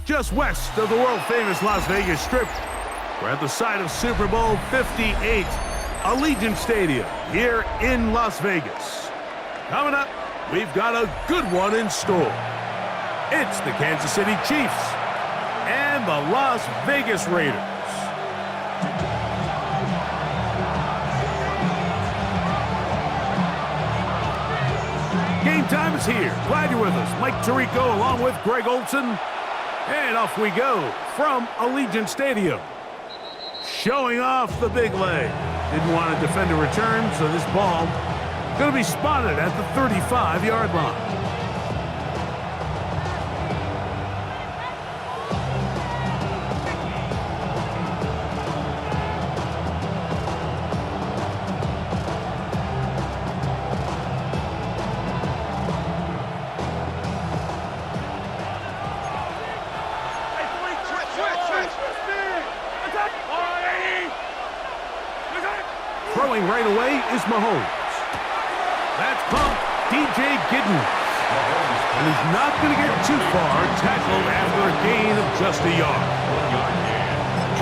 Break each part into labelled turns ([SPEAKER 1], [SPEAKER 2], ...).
[SPEAKER 1] just west of the world-famous Las Vegas Strip. We're at the site of Super Bowl 58, Allegiant Stadium here in Las Vegas. Coming up, we've got a good one in store. It's the Kansas City Chiefs and the Las Vegas Raiders. Game time is here. Glad you're with us. Mike Tirico along with Greg Olson. And off we go from Allegiant Stadium. Showing off the big leg. Didn't want to defend a return, so this ball going to be spotted at the 35-yard line. Throwing right away is Mahomes. That's pumped DJ Giddens. And he's not going to get too far, tackled after a gain of just a yard.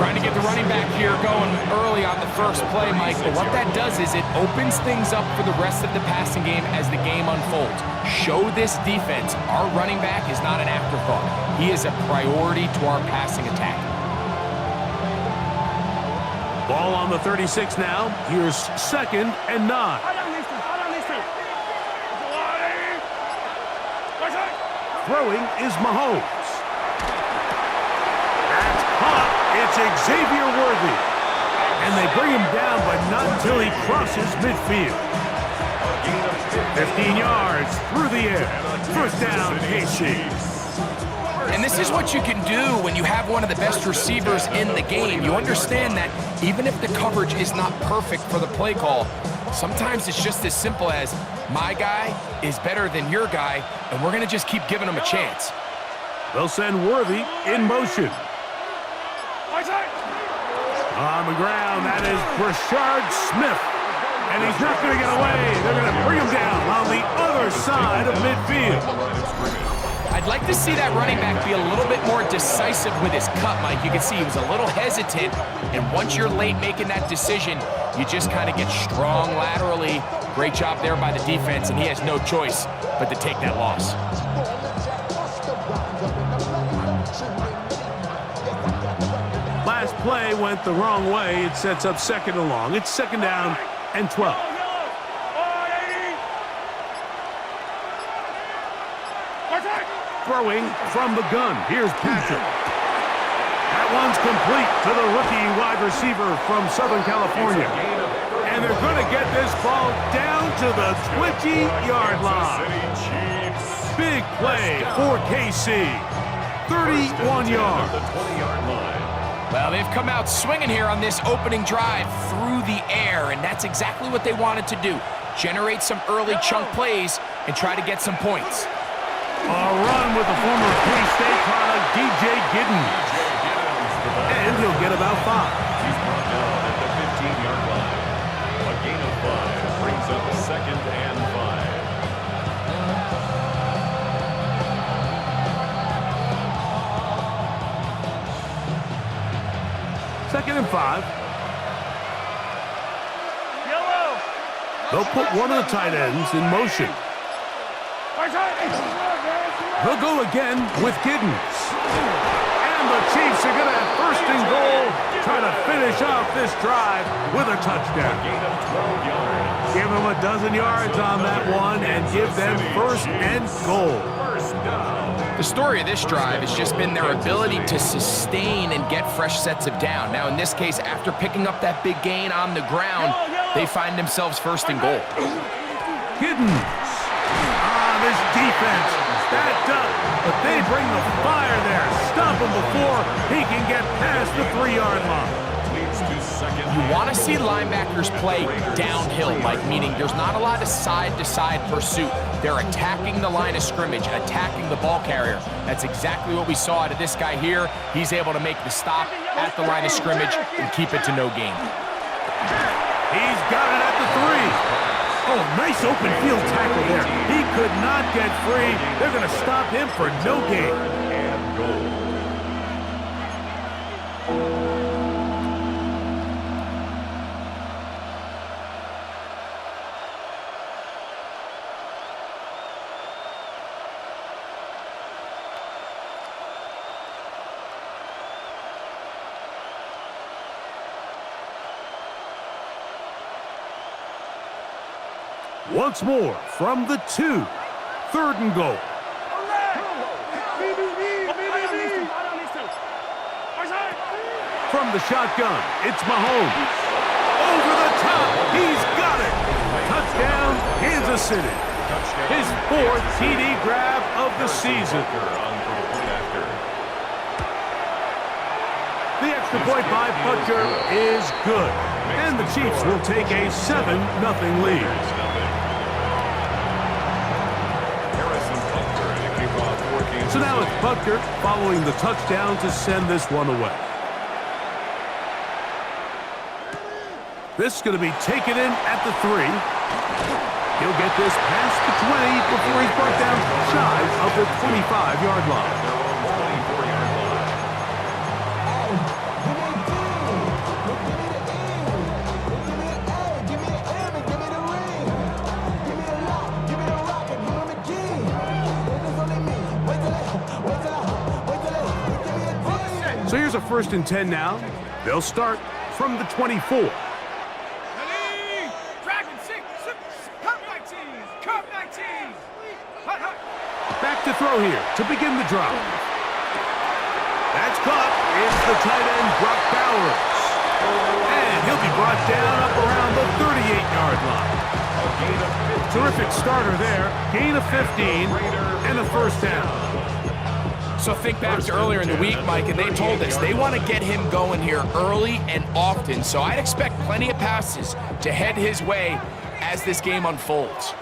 [SPEAKER 2] Trying to get the running back here going early on the first play, Mike, but what that does is it opens things up for the rest of the passing game as the game unfolds. Show this defense our running back is not an afterthought. He is a priority to our passing attack.
[SPEAKER 1] Ball on the 36 now. Here's 2nd and 9. Throwing is Mahomes. That's caught. It's Xavier Worthy. And they bring him down, but not until he crosses midfield. 15 yards through the air. First down, KC.
[SPEAKER 2] And this is what you can do when you have one of the best receivers in the game. You understand that even if the coverage is not perfect for the play call, sometimes it's just as simple as my guy is better than your guy, and we're going to just keep giving him a chance.
[SPEAKER 1] They'll send Worthy in motion. On the ground, that is Brashard Smith. And he's not going to get away. They're going to bring him down on the other side of midfield.
[SPEAKER 2] I'd like to see that running back be a little bit more decisive with his cut, Mike. You can see he was a little hesitant, and once you're late making that decision, you just kind of get strong laterally. Great job there by the defense, and he has no choice but to take that loss.
[SPEAKER 1] Last play went the wrong way. It sets up 2nd and long. It's 2nd down and 12. Throwing from the gun. Here's Patrick. That one's complete to the rookie wide receiver from Southern California. And they're going to get this ball down to the 20-yard line. Big play for KC. 31 yards.
[SPEAKER 2] Well, they've come out swinging here on this opening drive through the air, and that's exactly what they wanted to do. Generate some early chunk plays and try to get some points.
[SPEAKER 1] A run with the former K-State product, DJ Giddens. And he'll get about 5.
[SPEAKER 3] He's brought down at the 15-yard line. A gain of 5 brings up 2nd and
[SPEAKER 1] 5. 2nd and 5. They'll put one of the tight ends in motion. They'll go again with Giddens. And the Chiefs are going to have 1st and goal, try to finish off this drive with a touchdown.
[SPEAKER 3] gain of 12 yards.
[SPEAKER 1] Give them a dozen yards on that one and give them 1st and goal.
[SPEAKER 3] First down.
[SPEAKER 2] The story of this drive has just been their ability to sustain and get fresh sets of down. Now, in this case, after picking up that big gain on the ground, they find themselves 1st and goal.
[SPEAKER 1] Giddens. This defense, that up, but they bring the fire there. Stop him before he can get past the 3-yard line.
[SPEAKER 3] Leads to 2nd.
[SPEAKER 2] You want to see linebackers play downhill, Mike, meaning there's not a lot of side-to-side pursuit. They're attacking the line of scrimmage, attacking the ball carrier. That's exactly what we saw out of this guy here. He's able to make the stop at the line of scrimmage and keep it to no gain.
[SPEAKER 1] He's got it at the 3. Oh, nice open field tackle there. He could not get free. They're going to stop him for no gain.
[SPEAKER 3] And goal.
[SPEAKER 1] Once more from the 2. 3rd and goal. From the shotgun, it's Mahomes. Over the top, he's got it. Touchdown, Kansas City. His 4th TD grab of the season. The extra point by Butker is good. And the Chiefs will take a 7-0 lead. So now it's Butker following the touchdown to send this one away. This is going to be taken in at the 3. He'll get this past the 20 before he's brought down shy of the 25-yard line. So here's a 1st and 10 now. They'll start from the 24. Back to throw here to begin the drive. That's caught. It's the tight end, Brock Bowers. And he'll be brought down up around the 38-yard line. Terrific starter there. Gain of 15 and a 1st down.
[SPEAKER 2] So think back to earlier in the week, Mike, and they told us they want to get him going here early and often. So I'd expect plenty of passes to head his way as this game unfolds.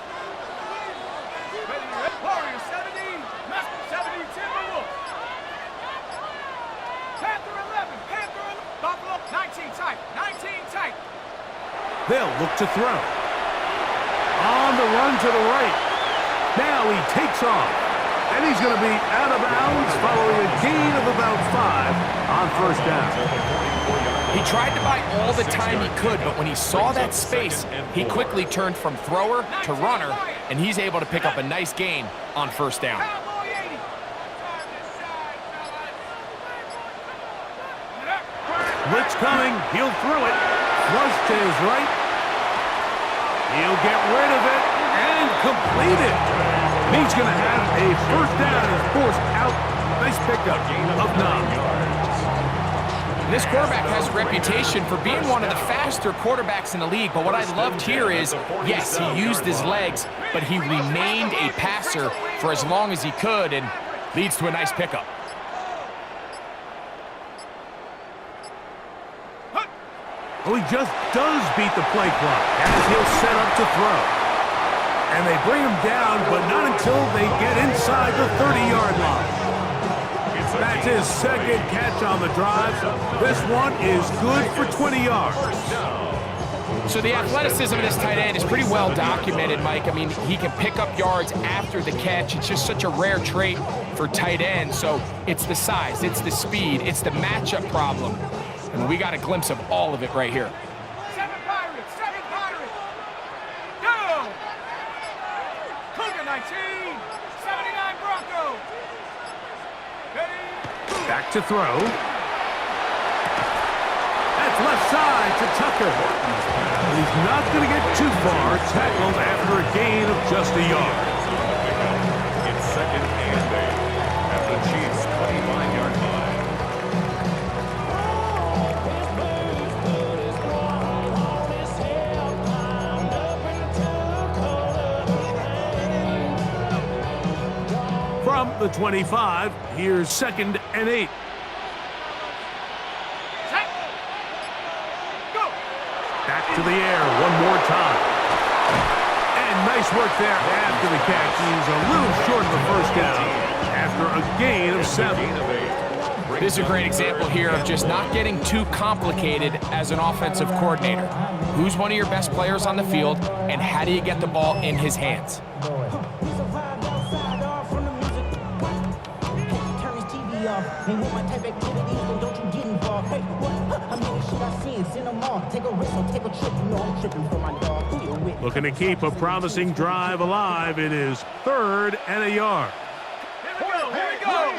[SPEAKER 1] They'll look to throw. On the run to the right. Now he takes off. And he's going to be out of bounds following a gain of about 5 on 1st down.
[SPEAKER 2] He tried to buy all the time he could, but when he saw that space, he quickly turned from thrower to runner, and he's able to pick up a nice gain on 1st down.
[SPEAKER 1] Blitz coming. He'll throw it. Flush to his right. He'll get rid of it and complete it. He's going to have a 1st down and forced out. Nice pickup of 9.
[SPEAKER 2] This quarterback has a reputation for being one of the faster quarterbacks in the league, but what I loved here is, yes, he used his legs, but he remained a passer for as long as he could, and leads to a nice pickup.
[SPEAKER 1] Well, he just does beat the play clock as he'll set up to throw. And they bring him down, but not until they get inside the 30-yard line. That's his 2nd catch on the drive. This one is good for 20 yards.
[SPEAKER 2] So the athleticism of this tight end is pretty well documented, Mike. I mean, he can pick up yards after the catch. It's just such a rare trait for tight ends. So it's the size, it's the speed, it's the matchup problem. And we got a glimpse of all of it right here.
[SPEAKER 4] 7 Pirates, go! Cougar 19, 79 Broncos.
[SPEAKER 1] Back to throw. That's left side to Tucker. He's not going to get too far. Tackled after a gain of just a yard.
[SPEAKER 3] It's 2nd and 8 at the Chiefs' 25-yard line.
[SPEAKER 1] From the 25, here's 2nd and 8. Back to the air one more time. And nice work there after the catch. He's a little short of the 1st down after a gain of 7.
[SPEAKER 2] This is a great example here of just not getting too complicated as an offensive coordinator. Who's one of your best players on the field, and how do you get the ball in his hands?
[SPEAKER 5] And with my type activities, then don't you get involved. Hey, what? I mean, shit I seen, send them all. Take a risk or take a trip. You know I'm tripping for my dog. Who you with?
[SPEAKER 1] Looking to keep a promising drive alive. It is 3rd and a yard.
[SPEAKER 4] Here we go.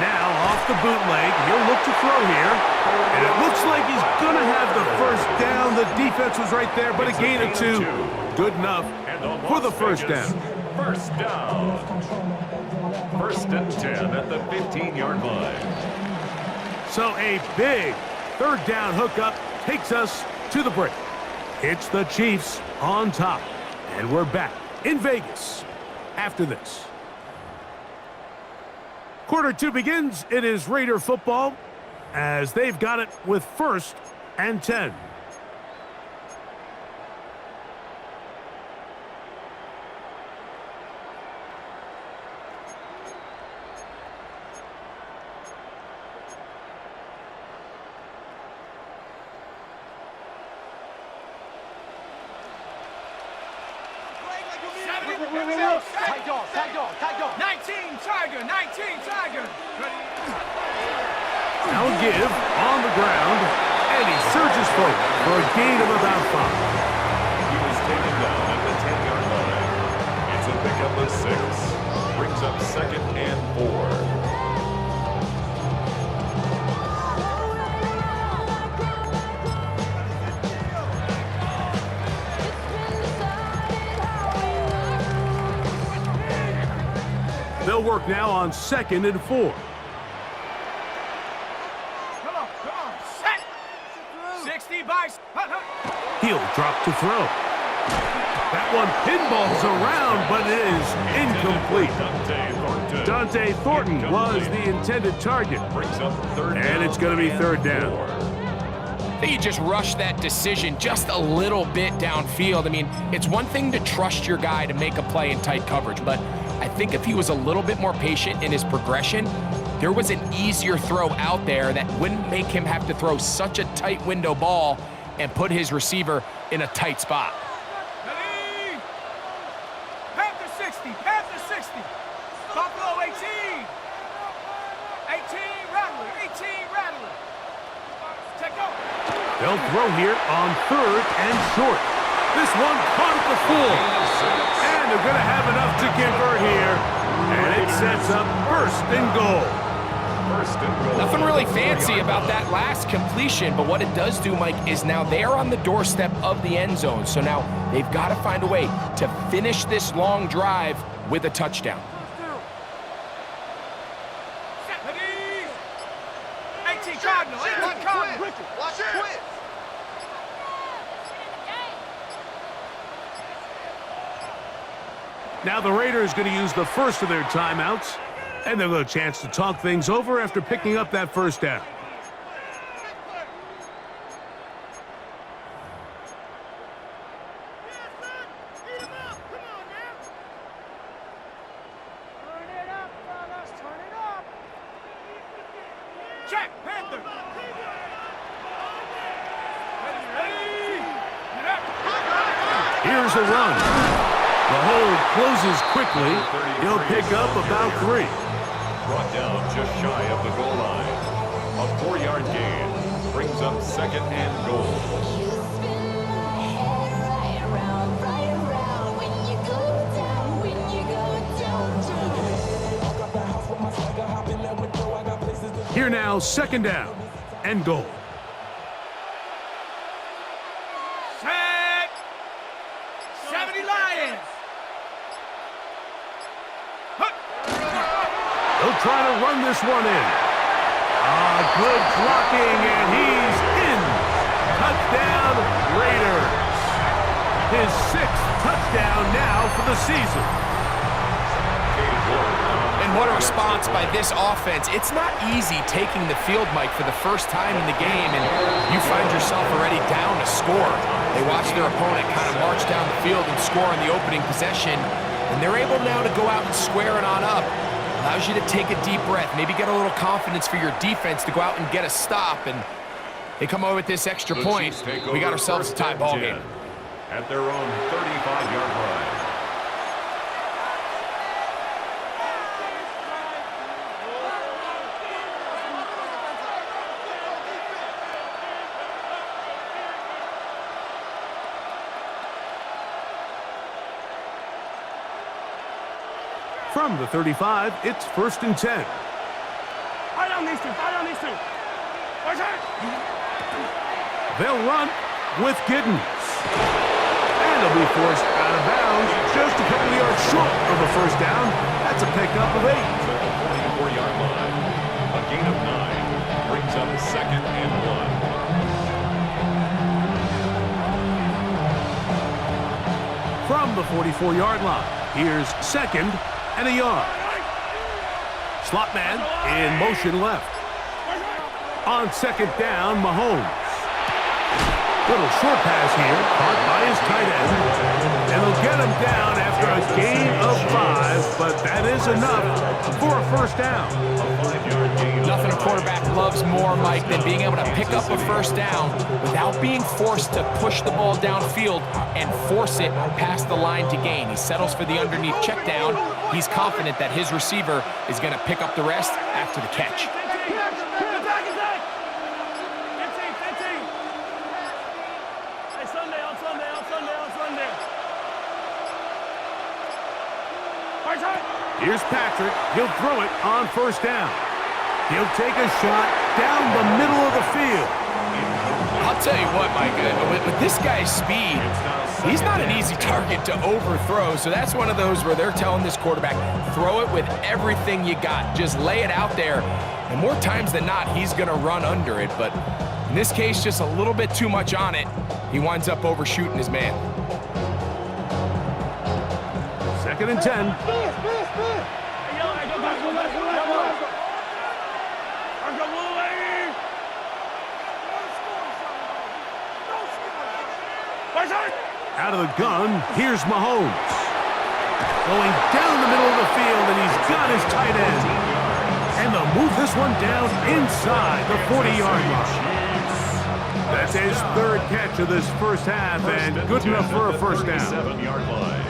[SPEAKER 1] Now off the bootleg. He'll look to throw here. And it looks like he's going to have the first down. The defense was right there, but a gain of 2. Good enough for the first down.
[SPEAKER 3] First down. First and 10 at the 15-yard line.
[SPEAKER 1] So a big third down hookup takes us to the break. It's the Chiefs on top. And we're back in Vegas after this. Quarter 2 begins. It is Raider football as they've got it with first and 10.
[SPEAKER 4] Tag dog. 19 Tiger, 19 Tiger.
[SPEAKER 1] Now a give on the ground, and he surges forward for a gain of about 5.
[SPEAKER 3] He was taken down at the 10-yard line. It's a pickup of 6. Brings up second and 4.
[SPEAKER 1] They'll work now on second and 4.
[SPEAKER 4] Come on, set. 60 by.
[SPEAKER 1] He'll drop to throw. That one pinballs around, but it is incomplete. Dante Thornton was the intended target. And it's going to be third down.
[SPEAKER 2] I think he just rushed that decision just a little bit downfield. I mean, it's one thing to trust your guy to make a play in tight coverage, but I think if he was a little bit more patient in his progression, there was an easier throw out there that wouldn't make him have to throw such a tight window ball and put his receiver in a tight spot.
[SPEAKER 4] Ready? Panther 60, Panther 60. Buffalo 18. 18 Rattler, 18 Rattler. Take go.
[SPEAKER 1] They'll throw here on third and short. This one caught at the full. And they're going to have enough to convert here. And it sets up first and goal.
[SPEAKER 2] Nothing really fancy about that last completion, but what it does do, Mike, is now they're on the doorstep of the end zone. So now they've got to find a way to finish this long drive with a touchdown.
[SPEAKER 4] Ready? 18 Cardinal, 18 Cardinal.
[SPEAKER 6] Watch it, quit.
[SPEAKER 1] Now the Raiders going to use the first of their timeouts, and they'll get a chance to talk things over after picking up that first down.
[SPEAKER 4] Check, Panther.
[SPEAKER 1] Here's a run. The hold closes quickly. He'll pick up about 3.
[SPEAKER 3] Brought down just shy of the goal line. A 4-yard gain brings up second and goal.
[SPEAKER 1] Here now, second down and goal.
[SPEAKER 4] Set. 70 Lions.
[SPEAKER 1] He'll try to run this one in. Good blocking, and he's in. Touchdown, Raiders. His 6th touchdown now for the season.
[SPEAKER 2] And what a response by this offense. It's not easy taking the field, Mike, for the first time in the game, and you find yourself already down to score. They watch their opponent kind of march down the field and score on the opening possession, and they're able now to go out and square it on up. Allows you to take a deep breath, maybe get a little confidence for your defense to go out and get a stop, and they come over with this extra point. We got ourselves a tie ball game.
[SPEAKER 3] At their own 35-yard line.
[SPEAKER 1] From the 35, it's first and 10.
[SPEAKER 4] Fight on these two, fight on these two.
[SPEAKER 1] They'll run with Giddens. And they'll be forced out of bounds just a couple of yards short of a first down. That's a pickup of 8.
[SPEAKER 3] At the 44-yard line. A gain of 9 brings up 2nd and 1.
[SPEAKER 1] From the 44-yard line, here's 2nd and a yard. Slot man in motion left. On 2nd down, Mahomes. Little short pass here, caught by his tight end. And they'll get him down after a gain of 5, but that is enough for a first down.
[SPEAKER 3] A 5-yard gain.
[SPEAKER 2] Nothing a quarterback loves more, Mike, than being able to pick up a first down without being forced to push the ball downfield and force it past the line to gain. He settles for the underneath check down. He's confident that his receiver is going to pick up the rest after the catch.
[SPEAKER 1] Here's Patrick. He'll throw it on first down. He'll take a shot down the middle of the field.
[SPEAKER 2] I'll tell you what, Mike, with this guy's speed, he's not an easy target to overthrow. So that's one of those where they're telling this quarterback, throw it with everything you got. Just lay it out there. And more times than not, he's going to run under it. But in this case, just a little bit too much on it. He winds up overshooting his man.
[SPEAKER 1] 2nd and 10. Out of the gun, here's Mahomes. Going down the middle of the field, and he's got his tight end. And they'll move this one down inside the 40-yard line. That's his 3rd catch of this first half, and good enough for a first down.
[SPEAKER 3] 7-yard line.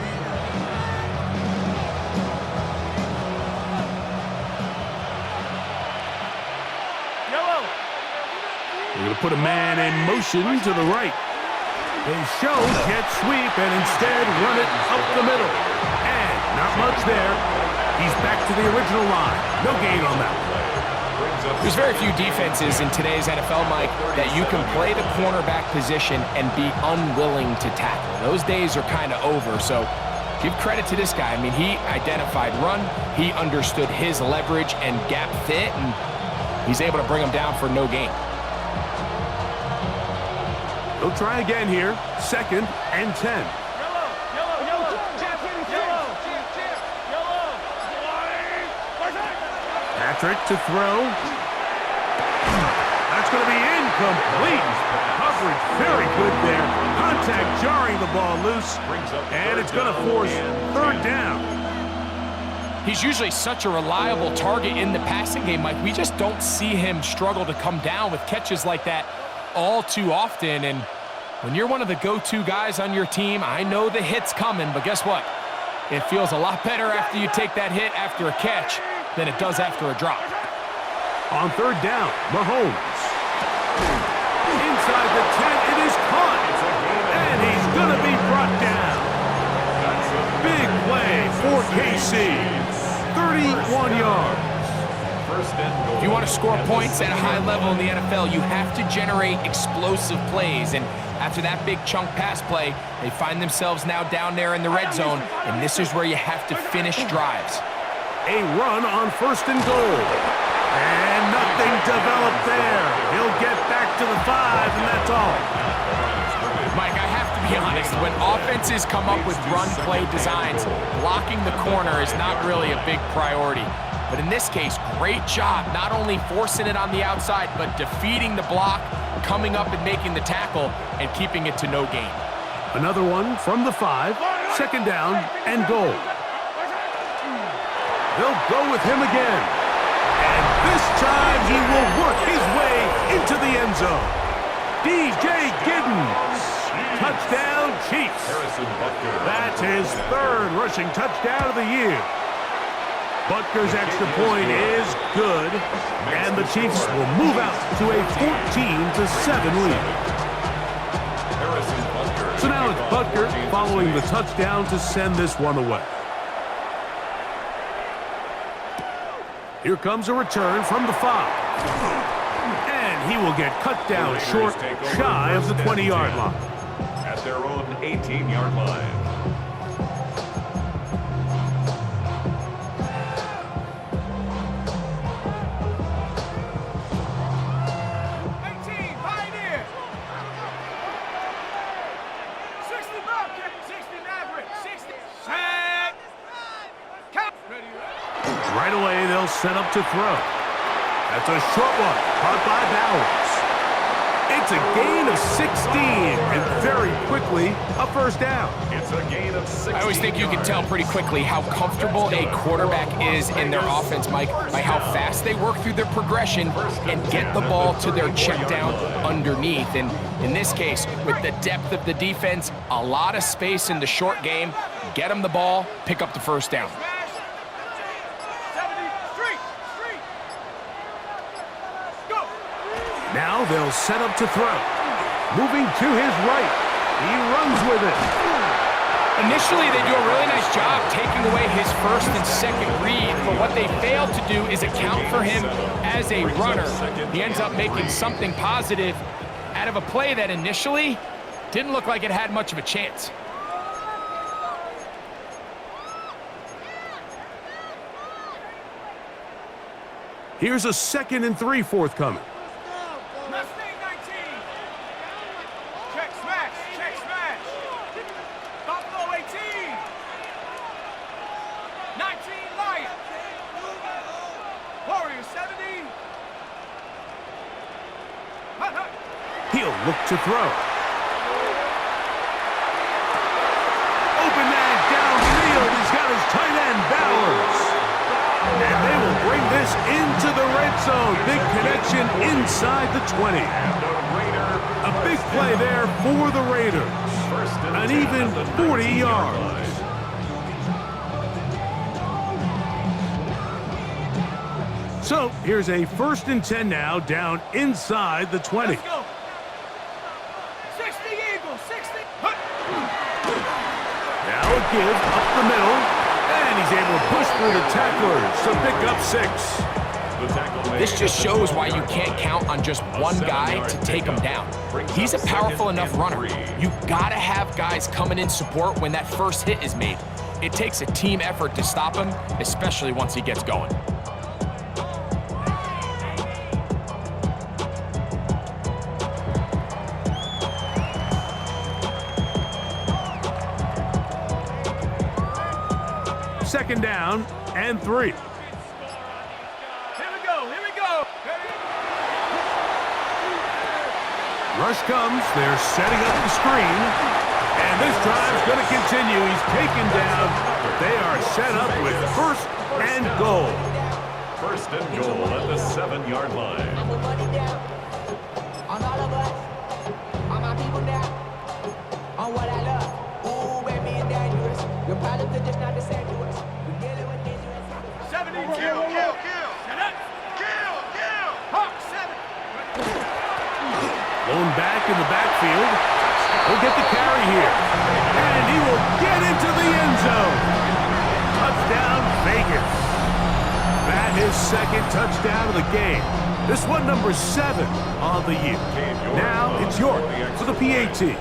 [SPEAKER 1] They're going to put a man in motion to the right. They show jet sweep and instead run it up the middle. And not much there. He's back to the original line. No gain on that one.
[SPEAKER 2] There's very few defenses in today's NFL, Mike, that you can play the cornerback position and be unwilling to tackle. Those days are kind of over, so give credit to this guy. I mean, he identified run, he understood his leverage and gap fit, and he's able to bring him down for no gain.
[SPEAKER 1] They'll try again here. 2nd and 10. Patrick to throw. That's going to be incomplete. Coverage very good there. Contact jarring the ball loose. And it's going to force 3rd down.
[SPEAKER 2] He's usually such a reliable target in the passing game, Mike. We just don't see him struggle to come down with catches like that all too often. And when you're one of the go-to guys on your team, I know the hit's coming, but guess what? It feels a lot better after you take that hit after a catch than it does after a drop.
[SPEAKER 1] On 3rd down, Mahomes. Inside the 10, it is caught. And he's going to be brought down. Big play for KC. 31 yards.
[SPEAKER 2] If you want to score points at a high level in the NFL, you have to generate explosive plays. And after that big chunk pass play, they find themselves now down there in the red zone, and this is where you have to finish drives.
[SPEAKER 1] A run on 1st and goal. And nothing developed there. He'll get back to the 5, and that's all.
[SPEAKER 2] Mike, I have to be honest, when offenses come up with run play designs, blocking the corner is not really a big priority. But in this case, great job not only forcing it on the outside, but defeating the block, coming up and making the tackle, and keeping it to no gain.
[SPEAKER 1] Another one from the 5, 2nd down and goal. They'll go with him again. And this time he will work his way into the end zone. DJ Giddens. Touchdown, Chiefs. That's his 3rd rushing touchdown of the year. Butker's extra point is good, and the Chiefs will move out to a 14-7 lead. So now it's Butker following the touchdown to send this one away. Here comes a return from the 5. And he will get cut down
[SPEAKER 3] Raiders
[SPEAKER 1] short,
[SPEAKER 3] take over
[SPEAKER 1] shy of the
[SPEAKER 3] first and
[SPEAKER 1] 20-yard
[SPEAKER 3] 10
[SPEAKER 1] line.
[SPEAKER 3] at their own 18-yard line.
[SPEAKER 4] 18, Pioneer. 60 Bobcat, 60 Maverick, 60. Set. Count. Ready.
[SPEAKER 1] Right away, they'll set up to throw. That's a short one, caught by Bowers. It's a gain of 16, and very quickly, a first down.
[SPEAKER 3] It's a gain of 16
[SPEAKER 2] I always think you can
[SPEAKER 3] yards.
[SPEAKER 2] tell pretty quickly how comfortable a quarterback is in their offense, Mike, by how fast they work through their progression and get the ball to their check down underneath. And in this case, with the depth of the defense, a lot of space in the short game, get them the ball, pick up the first down.
[SPEAKER 4] Smash. 70. Street. Go.
[SPEAKER 1] Now they'll set up to throw. Moving to his right. He runs with it.
[SPEAKER 2] Initially, they do a really nice job taking away his first and second read, but what they failed to do is account for him as a runner. He ends up making something positive out of a play that initially didn't look like it had much of a chance.
[SPEAKER 1] Here's a 2nd and 3 forthcoming.
[SPEAKER 4] Mustang 19. Check smash. Check smash. Buffalo 18. 19 Lion. Warrior 70. Hut, hut.
[SPEAKER 1] He'll look to throw. Open man downfield. He's got his tight end, Bowers. And they will bring this into the red zone. Big connection inside the 20. A big play there for the Raiders. An even 40 yards. So here's a 1st and 10 now, down inside the 20.
[SPEAKER 4] Let's go. 60 Eagles. 60. Hut.
[SPEAKER 1] Now a give up the middle, and he's able to push through the tacklers to pick up 6.
[SPEAKER 2] This just shows why you can't count on just one guy to take him down. He's a powerful enough runner. You gotta have guys coming in support when that first hit is made. It takes a team effort to stop him, especially once he gets going.
[SPEAKER 1] Second down and 3.
[SPEAKER 4] Here we go. Here we go.
[SPEAKER 1] Rush comes. They're setting up the screen. And this drive's going to continue. He's taken down, but they are set up with 1st and goal.
[SPEAKER 3] 1st and goal at the 7-yard line.
[SPEAKER 5] I'm put money down on all of us, on my people now, on what I love. Ooh, baby, it's dangerous. Your problems are just not the same to us. We're dealing with dangerous.
[SPEAKER 4] 70. Kill. Set up. Kill. Hawk 7.
[SPEAKER 1] Blown back in the backfield. He'll get the carry here. And he will get into the end zone. Touchdown, Vegas. That his 2nd touchdown of the game. This one number 7 on the year. Now it's York for the PAT.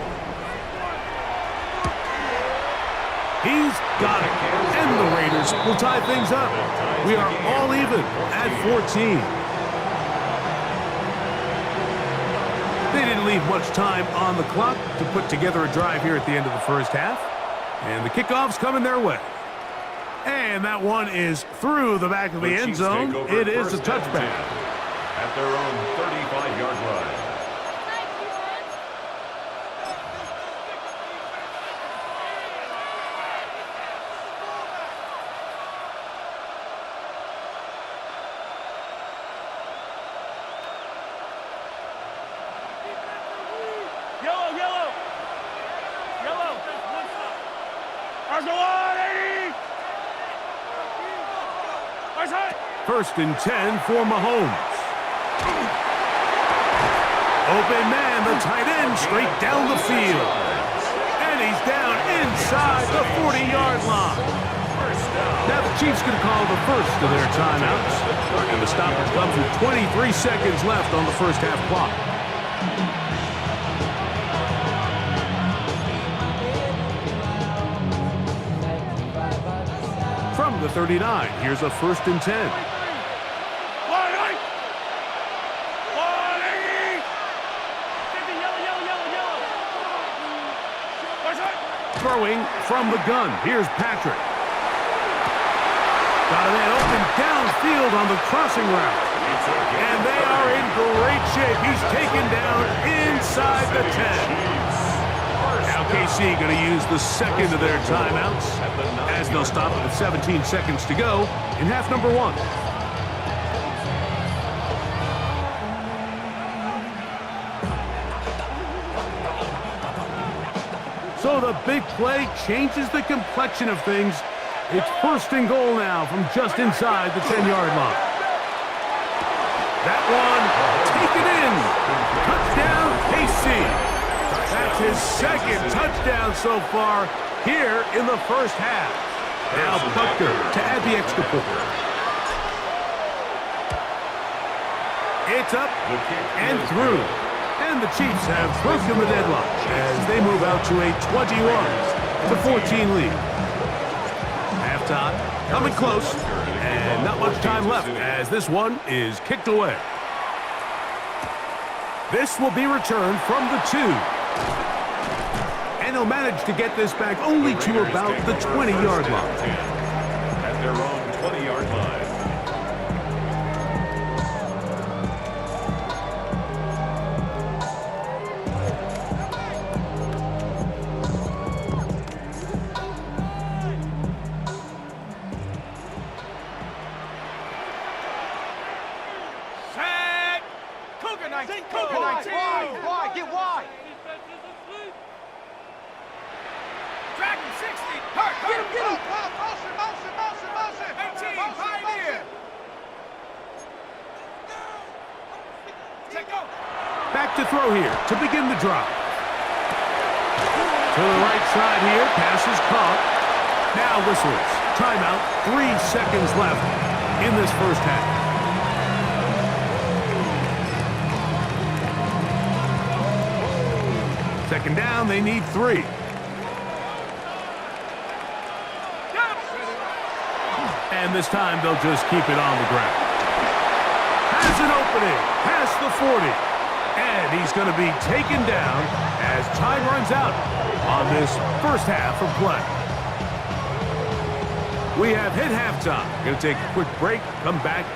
[SPEAKER 1] He's got it. And the Raiders will tie things up. We are all even at 14. They didn't leave much time on the clock to put together a drive here at the end of the first half. And the kickoff's coming their way. And that one is through the back of the end zone. It is a touchback.
[SPEAKER 3] At their own 35-yard line.
[SPEAKER 4] Yellow. Ours go on, 80. Ours high.
[SPEAKER 1] 1st and 10 for Mahomes. Open man, the tight end, straight down the field. And he's down inside the 40-yard line. Now the Chiefs can call the first of their timeouts. And the stoppage comes with 23 seconds left on the first half clock. From the 39, here's a 1st and 10. Throwing from the gun. Here's Patrick. Got a man open downfield on the crossing route. And they are in great shape. He's taken down inside the 10. Now KC going to use the second of their timeouts as they'll stop it with 17 seconds to go in half number 1. So the big play changes the complexion of things. It's 1st and goal now from just inside the 10-yard line. That one taken in. Touchdown, KC. That's his 2nd touchdown so far here in the first half. Now Buckner to add the extra point. It's up and through. And the Chiefs have broken the deadlock as they move out to a 21-14 lead. Halftime coming close, and not much time left as this one is kicked away. This will be returned from the 2. And he'll manage to get this back only to about the 20-yard line.
[SPEAKER 3] At their own 20-yard line.
[SPEAKER 4] Wide, get wide. Drag him 60. Hurt, get him. Motion. 18, pioneer. Take go.
[SPEAKER 1] Back to throw here to begin the drive. To the right side here, pass is caught. Now whistles. Timeout, 3 seconds left in this first half. Second down, they need 3. And this time, they'll just keep it on the ground. Has an opening, past the 40. And he's going to be taken down as time runs out on this first half of play. We have hit halftime. Going to take a quick break, come back,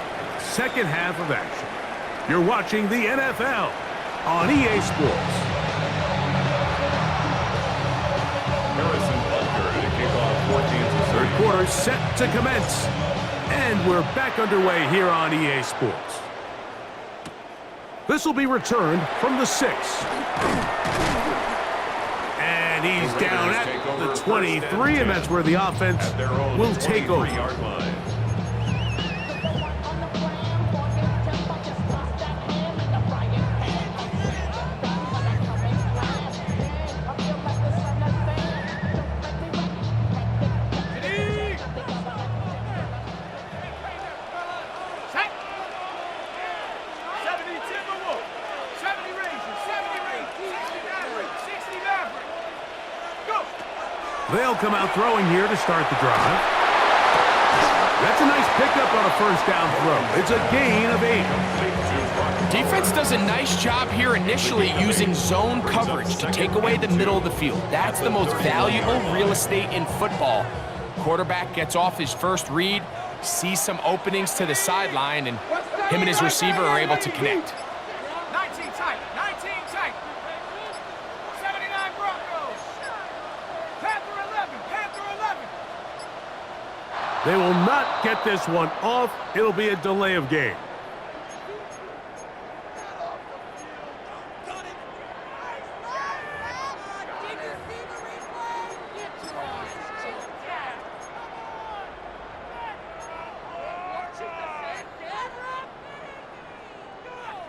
[SPEAKER 1] second half of action. You're watching the NFL on EA Sports. Third quarter set to commence. And we're back underway here on EA Sports. This will be returned from the 6. And he's down at the 23, and that's where the offense will take over. They'll come out throwing here to start the drive. That's a nice pickup on a first down throw. It's a gain of 8.
[SPEAKER 2] Defense does a nice job here initially using zone coverage to take away the middle of the field. That's the most valuable real estate in football. Quarterback gets off his first read, sees some openings to the sideline, and him and his receiver are able to connect.
[SPEAKER 4] 19 tight. 79 Broncos. Panther 11.
[SPEAKER 1] They will not get this one off. It'll be a delay of game.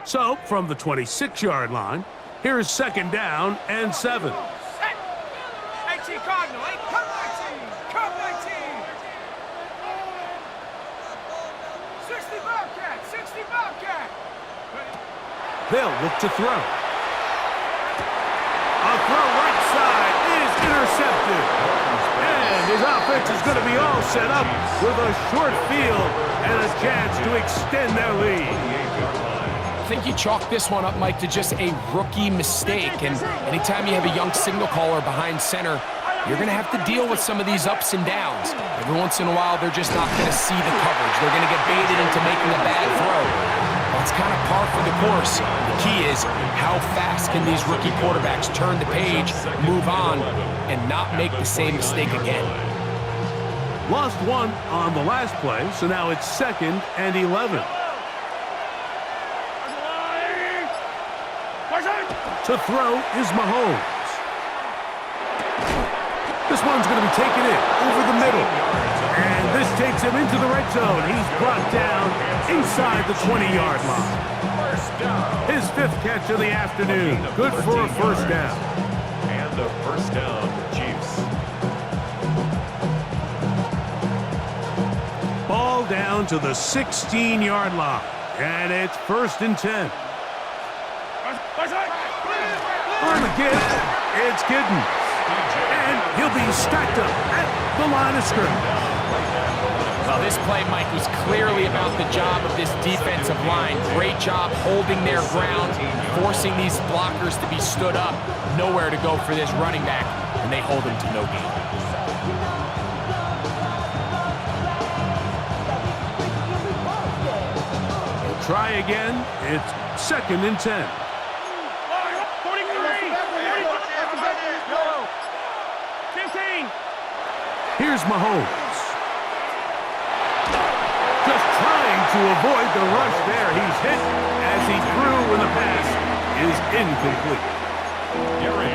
[SPEAKER 1] So, from the 26-yard line, here is second down and 7.
[SPEAKER 4] 18 Cardinal, 8, come 19, come 19.
[SPEAKER 1] They'll look to throw. A throw right side is intercepted. And his offense is going to be all set up with a short field and a chance to extend their lead.
[SPEAKER 2] I think you chalk this one up, Mike, to just a rookie mistake. And anytime you have a young signal caller behind center, you're going to have to deal with some of these ups and downs. Every once in a while, they're just not going to see the coverage. They're going to get baited into making a bad throw. That's kind of par for the course. The key is how fast can these rookie quarterbacks turn the page, move on, and not make the same mistake again.
[SPEAKER 1] Lost one on the last play, so now it's 2nd and 11. To throw is Mahomes. This one's going to be taken in over the middle. And this takes him into the red zone. He's brought down inside the 20-yard line. His 5th catch of the afternoon. Good for a first down.
[SPEAKER 3] And a first down, Chiefs.
[SPEAKER 1] Ball down to the 16-yard line. And it's 1st and 10. On the give, it's Giddens. And he'll be stacked up at the line of scrimmage.
[SPEAKER 2] Well, this play, Mike, was clearly about the job of this defensive line. Great job holding their ground, forcing these blockers to be stood up. Nowhere to go for this running back, and they hold him to no gain.
[SPEAKER 1] He'll try again. It's 2nd and 10. Here's Mahomes. Just trying to avoid the rush there. He's hit as he threw when the pass is incomplete.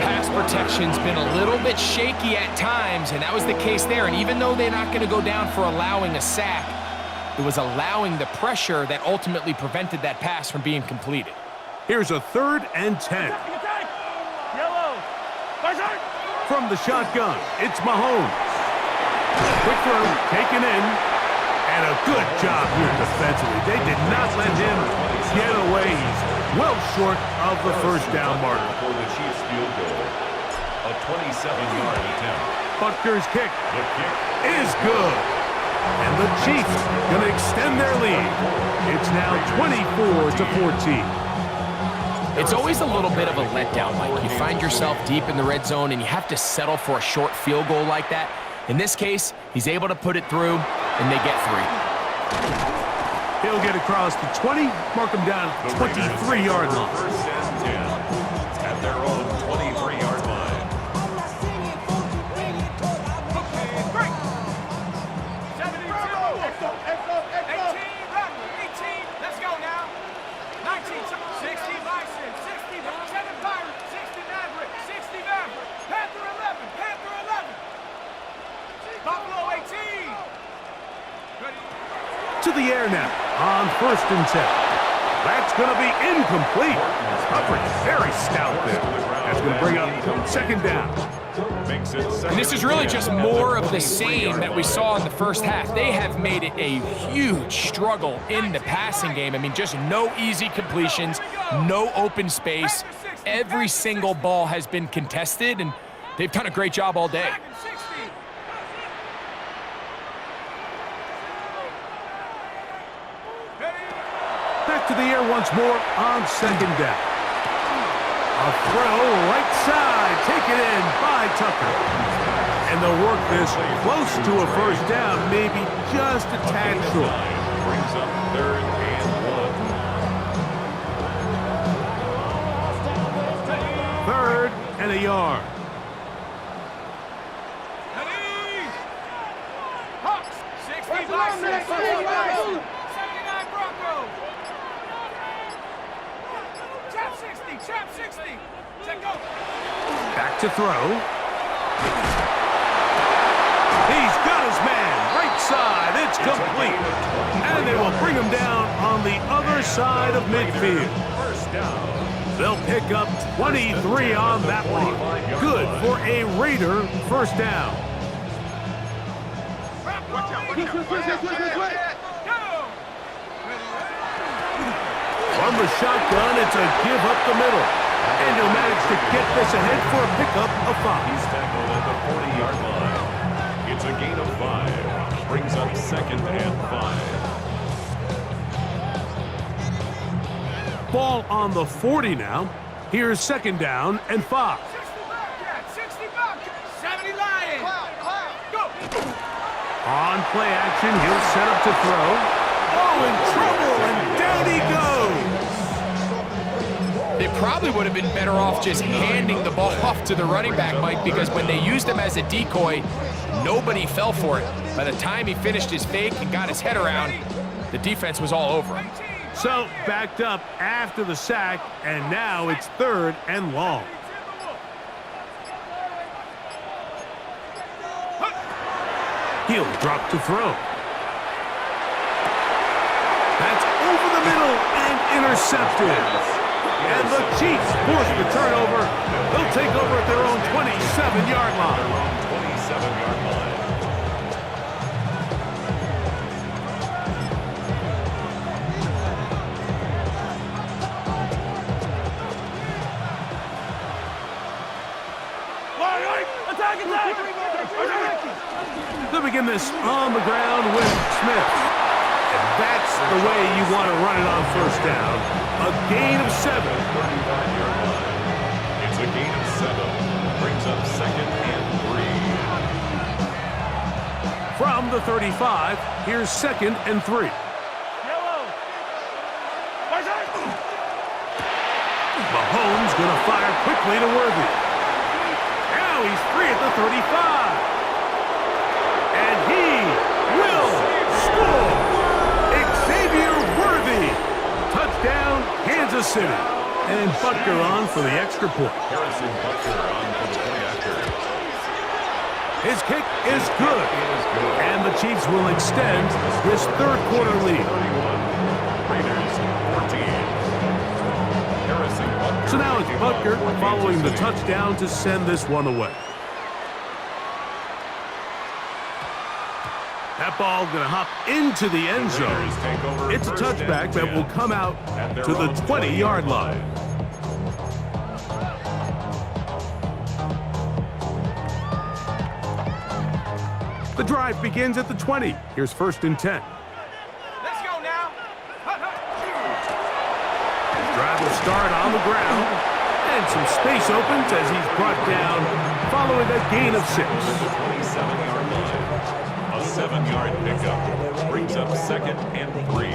[SPEAKER 2] Pass protection's been a little bit shaky at times, and that was the case there. And even though they're not going to go down for allowing a sack, it was allowing the pressure that ultimately prevented that pass from being completed.
[SPEAKER 1] Here's a 3rd and 10. From the shotgun, it's Mahomes. Quick throw, taken in, and a good job here defensively. They did not let him get away. He's well short of the first down marker.
[SPEAKER 3] For the Chiefs field goal, a 27-yard attempt.
[SPEAKER 1] Butker's kick
[SPEAKER 3] The kick
[SPEAKER 1] is good. And the Chiefs going to extend their lead. It's now 24-14.
[SPEAKER 2] It's always a little bit of a letdown, Mike. You find yourself deep in the red zone, and you have to settle for a short field goal like that. In this case, he's able to put it through, and they get 3.
[SPEAKER 1] He'll get across the 20, mark him down at the 23-yard line.
[SPEAKER 3] 1st and 10 at their own 23-yard line.
[SPEAKER 4] Let's go now. 19, 60 Bison, 60 7 Pirates, 60 Maverick, 60 Maverick, Panther 11, Panther 11, Buffalo 18.
[SPEAKER 1] To the air now on 1st and 10. That's going to be incomplete. Coverage very stout there. That's going to bring up 2nd down.
[SPEAKER 3] Makes it 2nd
[SPEAKER 2] And this is really just more of the same that we saw in the first half. They have made it a huge struggle in the passing game. I mean, just no easy completions, no open space. Every single ball has been contested, and they've done a great job all day.
[SPEAKER 1] Back to the air once more on 2nd down. A throw right side, taken in by Tucker. And they'll work this close to a first down, maybe just a tad short.
[SPEAKER 3] brings up 3rd and 1.
[SPEAKER 1] 3rd and a yard.
[SPEAKER 4] Hawks, 60 Bison, 79 Broncos. Trap 60. Check go.
[SPEAKER 1] Back to throw. He's got his man. Right side. It's complete. And they will bring him down on the other side of midfield.
[SPEAKER 3] First down.
[SPEAKER 1] They'll pick up 23 on that one. Good for a Raider first down. From the shotgun, it's a give up the middle. And he'll manage to get this ahead for a pickup of 5.
[SPEAKER 3] He's tackled at the 40-yard line. It's a gain of 5. Brings up 2nd and 5.
[SPEAKER 1] Ball on the 40 now. Here's 2nd down and 5.
[SPEAKER 4] 60 back, 70 Lions. Go.
[SPEAKER 1] On play action, he'll set up to throw. Oh, in trouble, and down he goes.
[SPEAKER 2] They probably would have been better off just handing the ball off to the running back, Mike, because when they used him as a decoy, nobody fell for it. By the time he finished his fake and got his head around, the defense was all over him.
[SPEAKER 1] So, backed up after the sack, and now it's 3rd and long. He'll drop to throw. That's over the middle and intercepted. And the Chiefs force the turnover. They'll take over at their own 27-yard line.
[SPEAKER 3] 27-yard line.
[SPEAKER 1] They'll begin this on the ground with Smith. And that's the way you want to run it on 1st down. A gain of 7.
[SPEAKER 3] 35-yard line. It's a gain of 7. Brings up 2nd and 3.
[SPEAKER 1] From the 35, here's 2nd and 3. Mahomes going to fire quickly to Worthy. Now he's free at the 35. And he will score. Xavier Worthy. Touchdown, Kansas City. And Butker on for the extra point.
[SPEAKER 3] Harrison Butker on for the point after.
[SPEAKER 1] His kick is good. And the Chiefs will extend this 3rd quarter lead.
[SPEAKER 3] 31. Raiders 14. Harrison Butker.
[SPEAKER 1] So now it's Butker following the touchdown to send this one away. That ball going to hop into the end zone. It's a touchback that will come out to the 20-yard line. The drive begins at the 20. Here's 1st and 10.
[SPEAKER 4] Let's go now.
[SPEAKER 1] Drive will start on the ground. And some space opens as he's brought down following a gain of 6.
[SPEAKER 3] 27-yard line. A 7-yard pickup. Brings up 2nd and 3.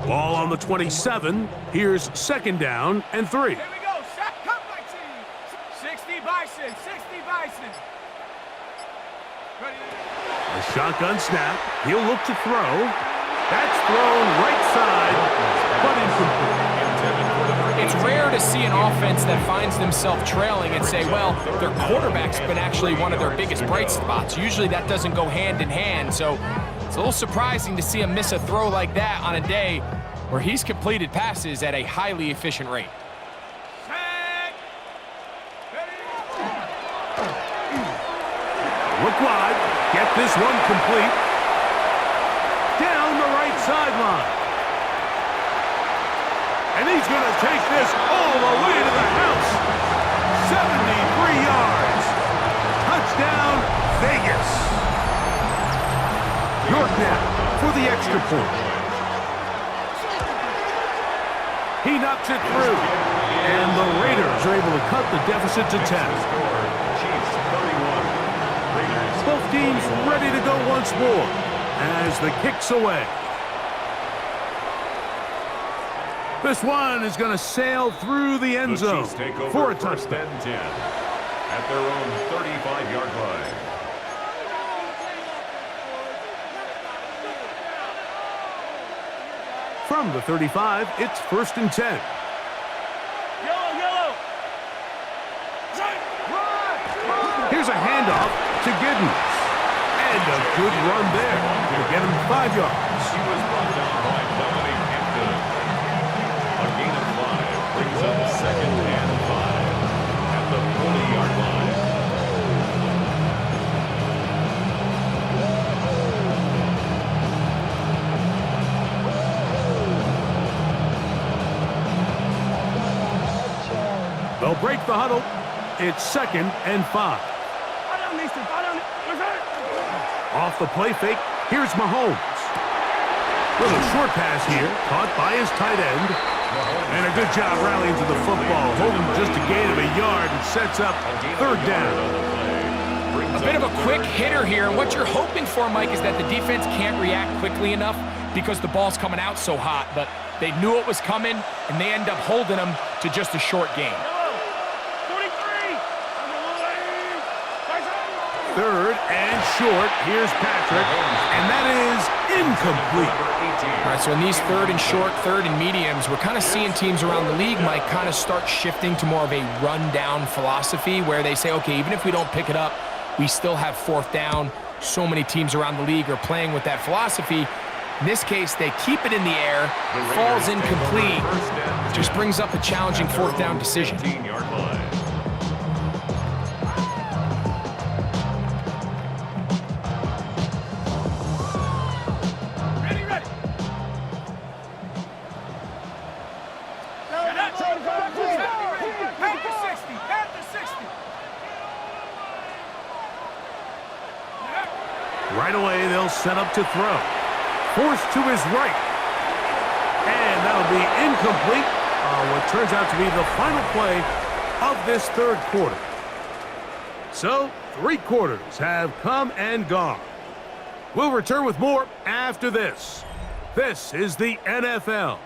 [SPEAKER 1] Ball on the 27. Here's 2nd down and 3.
[SPEAKER 4] Here we go. Come my team. 60 Bison. 60 Bison. Ready?
[SPEAKER 1] A shotgun snap. He'll look to throw. That's thrown right side, but incomplete.
[SPEAKER 2] It's rare to see an offense that finds themselves trailing and say, well, their quarterback's been actually one of their biggest bright spots. Usually that doesn't go hand in hand, so it's a little surprising to see him miss a throw like that on a day where he's completed passes at a highly efficient rate.
[SPEAKER 1] Look wide. Get this one complete. Down the right sideline. And he's going to take this all the way to the house. 73 yards. Touchdown, Vegas. York now for the extra point. He knocks it through. And the Raiders are able to cut the deficit to 10.
[SPEAKER 3] Chiefs 31. Raiders.
[SPEAKER 1] Both teams ready to go once more as the kick's away. This one is going to sail through the end zone for a touchdown.
[SPEAKER 3] 10 at their own 35-yard line.
[SPEAKER 1] From the 35, it's 1st and 10. Here's a handoff to Giddens. And a good run there to get him 5 yards.
[SPEAKER 3] He was brought down by Dominic Hampton. A gain of 5 brings up 2nd and 5 at the 40-yard line.
[SPEAKER 1] They'll break the huddle. It's 2nd and 5. Off the play fake, here's Mahomes. Little short pass here, caught by his tight end. And a good job rallying to the football, holding just a gain of a yard and sets up 3rd down.
[SPEAKER 2] A bit of a quick hitter here, and what you're hoping for, Mike, is that the defense can't react quickly enough because the ball's coming out so hot, but they knew it was coming, and they end up holding them to just a short gain.
[SPEAKER 1] 3rd and short, here's Patrick, and that is incomplete.
[SPEAKER 2] All right, so in these 3rd and short, 3rd and mediums, we're kind of seeing teams around the league, Mike, kind of start shifting to more of a run-down philosophy where they say, okay, even if we don't pick it up, we still have 4th down. So many teams around the league are playing with that philosophy. In this case, they keep it in the air, falls incomplete, just brings up a challenging 4th down decision.
[SPEAKER 1] Right away, they'll set up to throw. Forced to his right. And that'll be incomplete on what turns out to be the final play of this 3rd quarter. So, 3 quarters have come and gone. We'll return with more after this. This is the NFL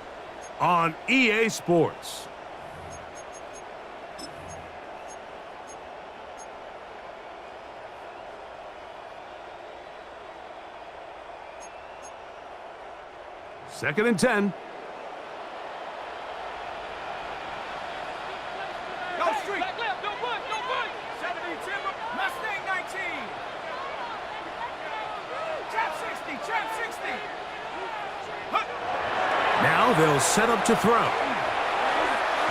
[SPEAKER 1] on EA Sports. Second and 10.
[SPEAKER 4] Go street. Back left. Don't push. 70 Timber. Mustang 19. Trap 60.
[SPEAKER 1] Now they'll set up to throw.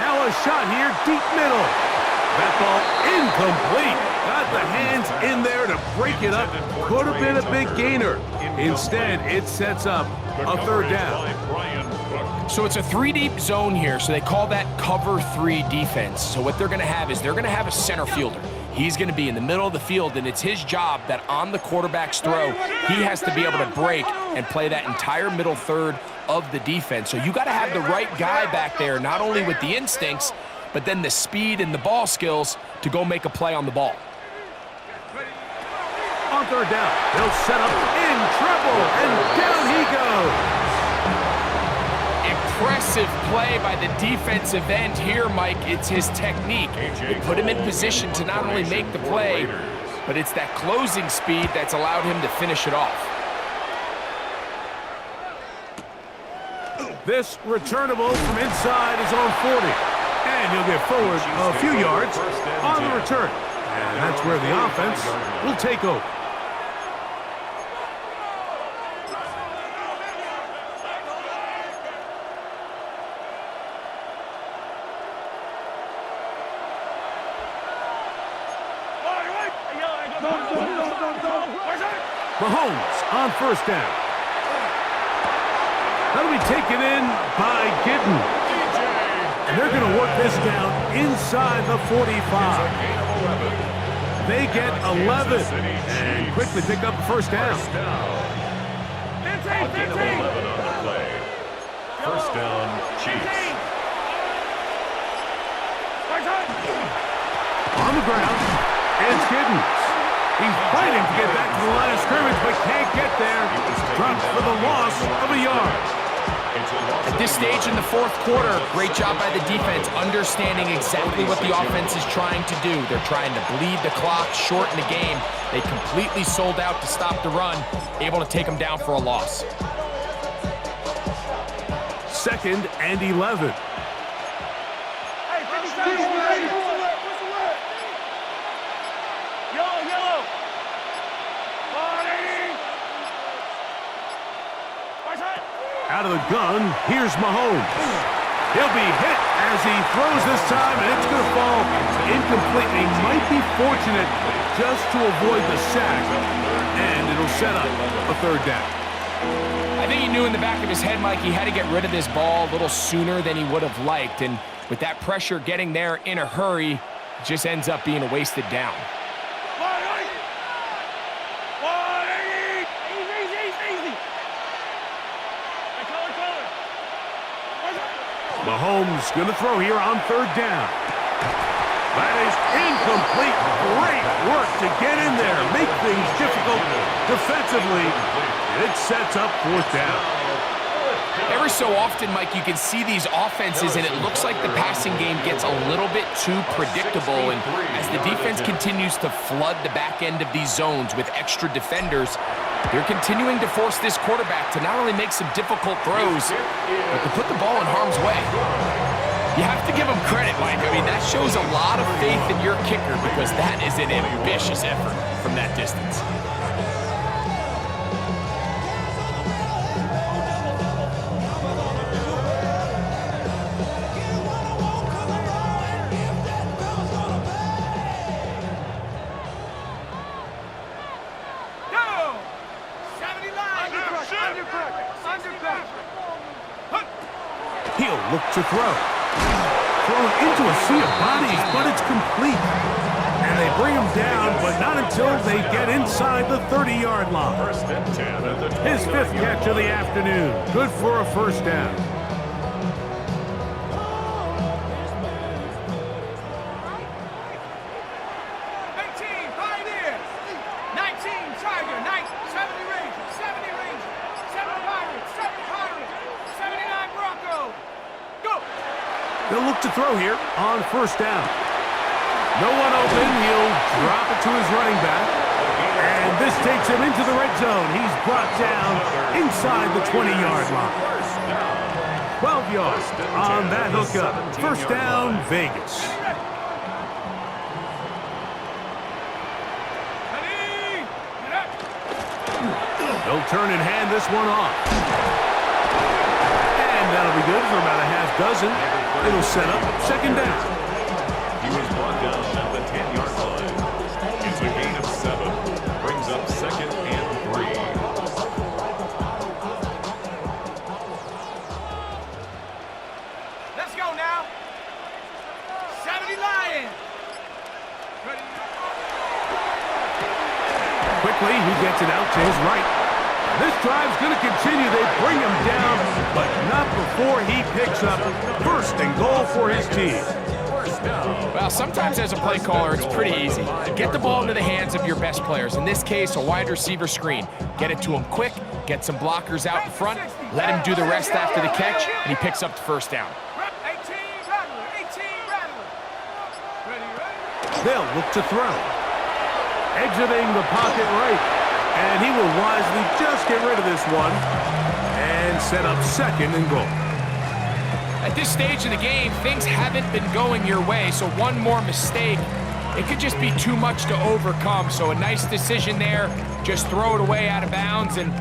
[SPEAKER 1] Now a shot here, deep middle. That ball incomplete. Got the hands in there to break it up. Could have been a big gainer. Instead, it sets up a 3rd down.
[SPEAKER 2] So it's a 3-deep zone here, so they call that cover 3 defense. So what they're going to have is they're going to have a center fielder. He's going to be in the middle of the field, and it's his job that on the quarterback's throw, he has to be able to break and play that entire middle third of the defense. So you got to have the right guy back there, not only with the instincts, but then the speed and the ball skills to go make a play on the ball.
[SPEAKER 1] On 3rd down, they'll set up in trouble, and down he goes.
[SPEAKER 2] Impressive play by the defensive end here, Mike. It's his technique. It put him in position to not only make the play, but it's that closing speed that's allowed him to finish it off.
[SPEAKER 1] This returnable from inside is on 40, and he'll get forward a few yards on the return. And that's where the offense will take over. Mahomes on 1st down. That'll be taken in by Gittin. And they're going to work this down inside the 45. They get 11 and quickly pick up the 1st down.
[SPEAKER 3] 15. First down, Chiefs.
[SPEAKER 1] On the ground, it's Giddens. He's fighting to get back to the line of scrimmage, but can't get there. Drops for the loss of a yard.
[SPEAKER 2] At this stage in the 4th quarter, great job by the defense, understanding exactly what the offense is trying to do. They're trying to bleed the clock, shorten the game. They completely sold out to stop the run, able to take them down for a loss.
[SPEAKER 1] 2nd and 11. Out of the gun, here's Mahomes. He'll be hit as he throws this time, and it's going to fall incomplete. He might be fortunate just to avoid the sack, and it'll set up a 3rd down.
[SPEAKER 2] I think he knew in the back of his head, Mike, he had to get rid of this ball a little sooner than he would have liked, and With that pressure getting there in a hurry, it just ends up being a wasted down.
[SPEAKER 1] Mahomes going to throw here on third down. That is incomplete. Great work to get in there, make things difficult defensively. It sets up fourth down.
[SPEAKER 2] Every so often, Mike, you can see these offenses, and it looks like the passing game gets a little bit too predictable. And as the defense continues to flood the back end of these zones with extra defenders, they're continuing to force this quarterback to not only make some difficult throws, but to put the ball in harm's way. You have to give him credit, Mike. I mean, that shows a lot of faith in your kicker because that is an ambitious effort from that distance.
[SPEAKER 1] He'll look to throw. Thrown into a sea of bodies, but it's complete. And they bring him down, but not until they get inside the 30-yard line. His fifth catch of the afternoon. Good for a first down. They'll look to throw here on first down. No one open. He'll drop it to his running back. And this takes him into the red zone. He's brought down inside the 20-yard line. 12 yards on that hookup. First down, Vegas. They'll turn and hand this one off. And that'll be good for about a half dozen. It'll set up second down.
[SPEAKER 3] He was brought down at the 10-yard line. It's a gain of 7. Brings up second and 3.
[SPEAKER 4] Let's go now. 70 Lions.
[SPEAKER 1] Quickly, he gets it out to his right. This drive's going to continue. They bring him down, but not before he picks up first and goal for his team.
[SPEAKER 2] Well, sometimes as a play caller, it's pretty easy. Get the ball into the hands of your best players. In this case, a wide receiver screen. Get it to him quick, get some blockers out in front, let him do the rest after the catch, and he picks up the first down.
[SPEAKER 4] 18 Rattler. Ready.
[SPEAKER 1] They'll look to throw. Exiting the pocket right. And he will wisely just get rid of this one and set up second and goal.
[SPEAKER 2] At this stage of the game, things haven't been going your way, so one more mistake, it could just be too much to overcome. So a nice decision there. Just throw it away out of bounds and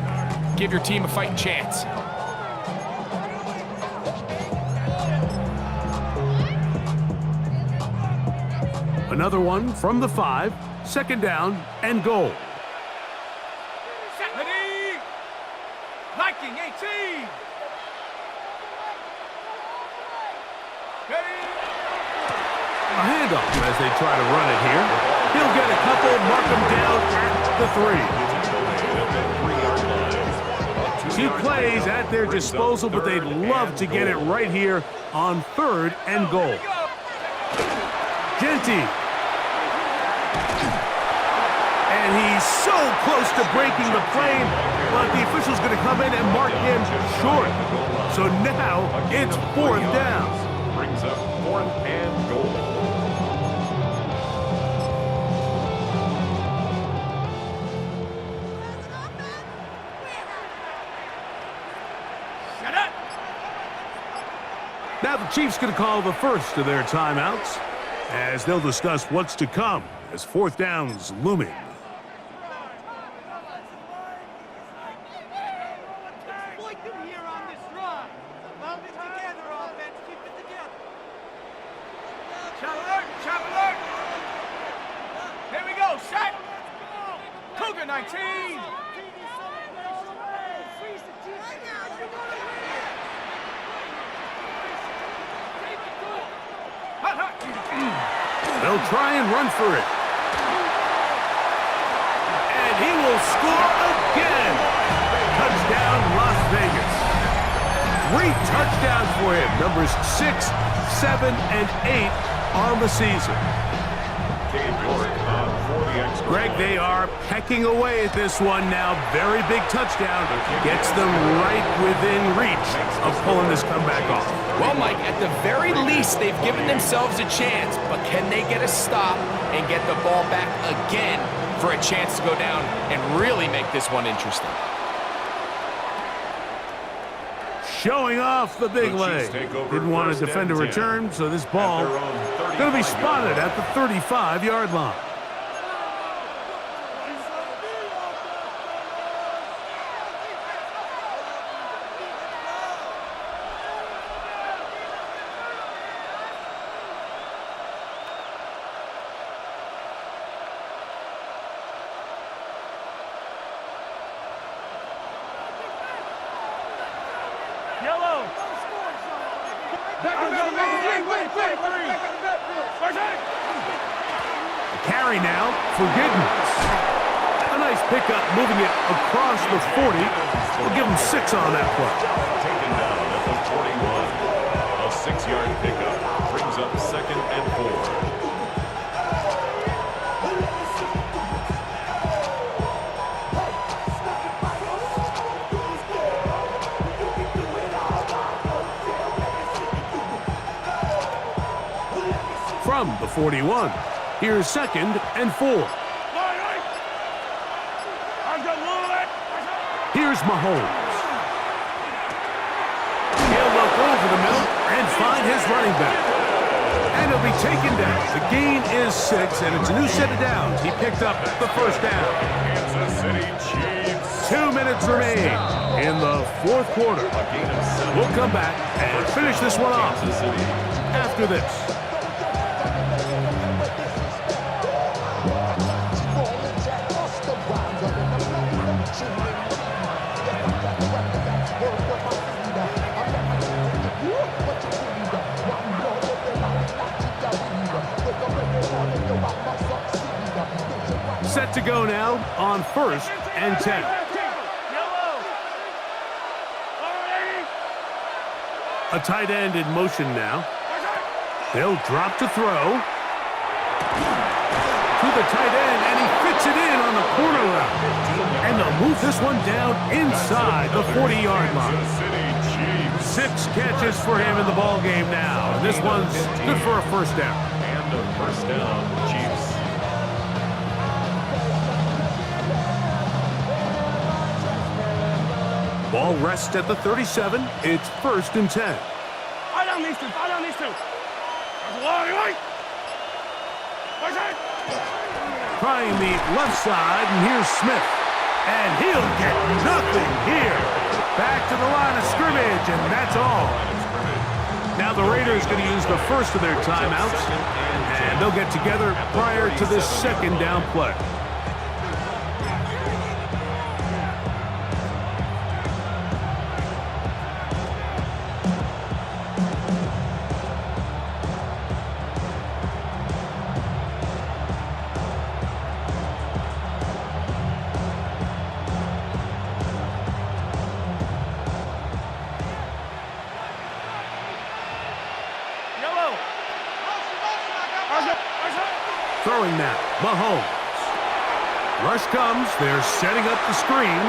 [SPEAKER 2] give your team a fighting chance.
[SPEAKER 1] Another one from the 5, second down and goal.
[SPEAKER 4] Viking 18.
[SPEAKER 1] A handoff as they try to run it here. He'll get a couple, mark him down at the 3. 2 plays at their disposal, but they'd love to get it right here on third and goal. Genty. And he's so close to breaking the plane, but the official's going to come in and mark him short. So now it's fourth down.
[SPEAKER 3] Brings up fourth and goal.
[SPEAKER 4] Shut up.
[SPEAKER 1] Now the Chiefs going to call the first of their timeouts as they'll discuss what's to come as fourth down's looming.
[SPEAKER 4] Here we go, set. Cougar 19.
[SPEAKER 1] They'll try and run for it. And he will score again. Touchdown, Las Vegas. 3 touchdowns for him. Numbers 6, 7, and 8 on the season. Greg, they are pecking away at this one now. Very big touchdown. Gets them right within reach of pulling this comeback off.
[SPEAKER 2] Well, Mike, at the very least, they've given themselves a chance, but can they get a stop and get the ball back again for a chance to go down and really make this one interesting?
[SPEAKER 1] Showing off the big leg. Didn't want to defend a return, so this ball going to be spotted at the 35-yard line. Carry now for Giddens. A nice pickup moving it across the 40. We'll give him 6 on that play.
[SPEAKER 3] Taken down at the 41. A 6-yard pickup brings up 2nd and 4.
[SPEAKER 1] From the 41, here's 2nd and 4. Here's Mahomes. He'll look over the middle and find his running back. And he'll be taken down. The gain is 6, and it's a new set of downs. He picked up the first down.
[SPEAKER 3] Kansas City Chiefs.
[SPEAKER 1] 2 minutes remain in the 4th quarter. We'll come back and finish this one off after this. Set to go now on 1st and 10. A tight end in motion now. They'll drop to throw. To the tight end, and he fits it in on the corner route. And they'll move this one down inside the 40-yard line. 6 catches for him in the ball game now. And this one's good for a first down.
[SPEAKER 3] And a first down, Chiefs.
[SPEAKER 1] Ball rests at the 37. It's 1st and 10.
[SPEAKER 4] Fight down these two. Fight down these two.
[SPEAKER 1] Trying the left side, and here's Smith. And he'll get nothing here. Back to the line of scrimmage, and that's all. Now the Raiders going to use the first of their timeouts, and they'll get together prior to this 2nd down play. Throwing now, Mahomes. Rush comes, they're setting up the screen.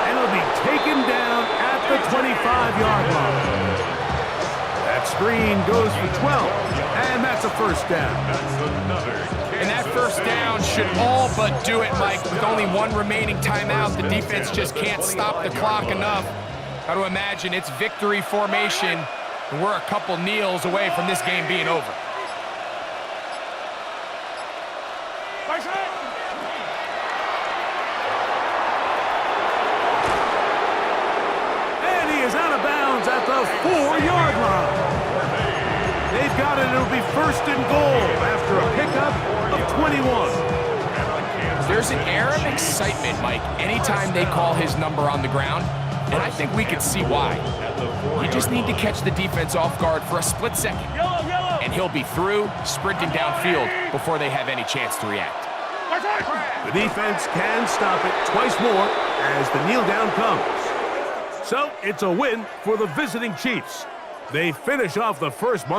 [SPEAKER 1] And it'll be taken down at the 25-yard line. That screen goes for 12, and that's a first down.
[SPEAKER 2] And that first down should all but do it, Mike. With only 1 remaining timeout, the defense just can't stop the clock enough. Got to imagine it's victory formation, and we're a couple kneels away from this game being over.
[SPEAKER 1] And he is out of bounds at the 4-yard line. They've got it. It'll be 1st and goal after a pickup of 21.
[SPEAKER 2] There's an air of excitement, Mike, anytime they call his number on the ground, and I think we can see why. You just need to catch the defense off guard for a split second, and and he'll be through, sprinting downfield before they have any chance to react.
[SPEAKER 1] The defense can stop it twice more as the kneel down comes. So it's a win for the visiting Chiefs. They finish off the first month